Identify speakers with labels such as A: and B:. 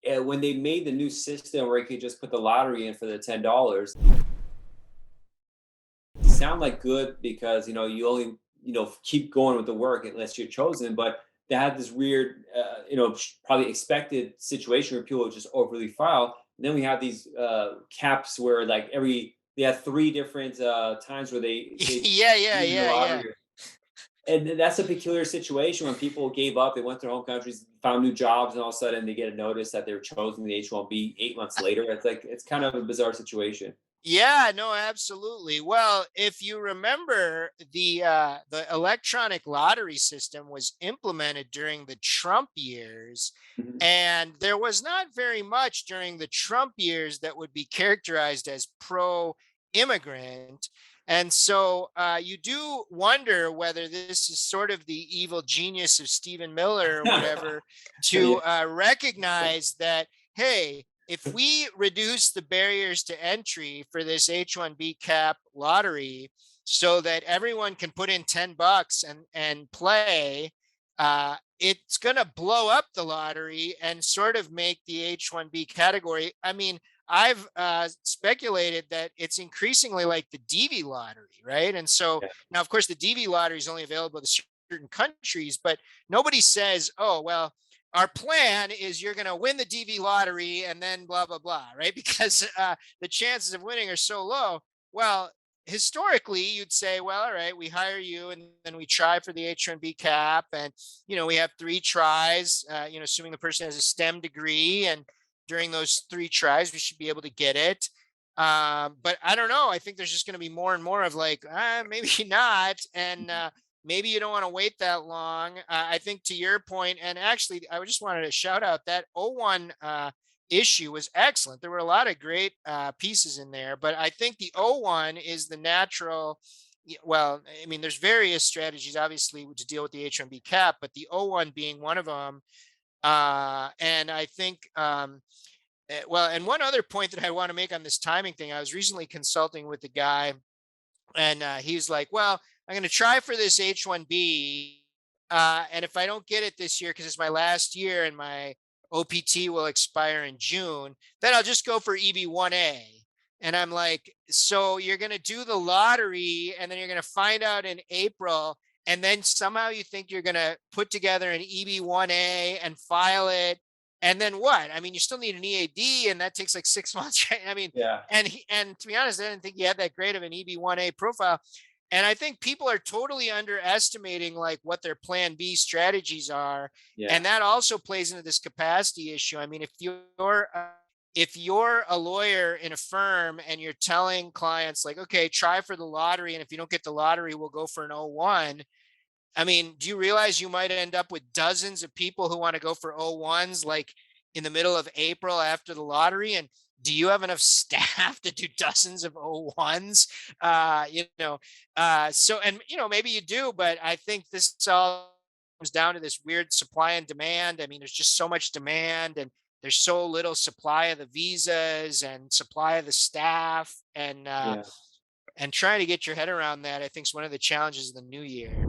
A: when they made the new system where you could just put the lottery in for the $10, sound like good because you only keep going with the work unless you're chosen. But they had this weird, probably expected situation where people would just overly file. And then we have these caps where like they have three different times where they
B: Yeah, yeah,
A: use the
B: yeah, yeah.
A: lottery. And that's a peculiar situation when people gave up, they went to their home countries, found new jobs, and all of a sudden they get a notice that they were chosen the H-1B 8 months later. It's like it's kind of a bizarre situation.
B: Yeah, no, absolutely. Well, if you remember, the electronic lottery system was implemented during the Trump years,
A: Mhm.
B: and there was not very much during the Trump years that would be characterized as pro-immigrant. And so you do wonder whether this is sort of the evil genius of Stephen Miller or whatever
A: Yeah.
B: to recognize that, hey, if we reduce the barriers to entry for this H-1B cap lottery so that everyone can put in 10 bucks and play, it's going to blow up the lottery and sort of make the H-1B category. I mean, I've speculated that it's increasingly like the DV lottery, right? And so
A: Yeah.
B: now, of course, the DV lottery is only available to certain countries, but nobody says, oh, well, our plan is you're going to win the DV lottery and then blah, blah, blah, right? Because the chances of winning are so low. Well, historically, you'd say, well, all right, we hire you and then we try for the H-1B cap. And, we have three tries, assuming the person has a STEM degree. And during those three tries, we should be able to get it. But I don't know. I think there's just going to be more and more of like, maybe not. And, maybe you don't want to wait that long. I think to your point, and actually, I just wanted to shout out that O1 issue was excellent. There were a lot of great pieces in there, but I think the O1 is the natural. Well, I mean, there's various strategies, obviously, to deal with the H-1B cap, but the O1 being one of them. And I think, well, and one other point that I want to make on this timing thing, I was recently consulting with the guy and he's like, well, I'm going to try for this H-1B. And if I don't get it this year, because it's my last year and my OPT will expire in June, then I'll just go for EB1A. And I'm like, so you're going to do the lottery and then you're going to find out in April. And then somehow you think you're going to put together an EB1A and file it. And then what? I mean, you still need an EAD and that takes like 6 months. Right? I mean,
A: Yeah.
B: and to be honest, I didn't think he had that great of an EB1A profile. And I think people are totally underestimating like what their plan B strategies are.
A: Yeah.
B: And that also plays into this capacity issue. I mean, if you're a lawyer in a firm and you're telling clients like, okay, try for the lottery. And if you don't get the lottery, we'll go for an O1. I mean, do you realize you might end up with dozens of people who want to go for O1s like in the middle of April after the lottery? And do you have enough staff to do dozens of O1s? So, and, maybe you do, but I think this all comes down to this weird supply and demand. I mean, there's just so much demand and there's so little supply of the visas and supply of the staff and
A: Yeah.
B: trying to get your head around that, I think is one of the challenges of the new year.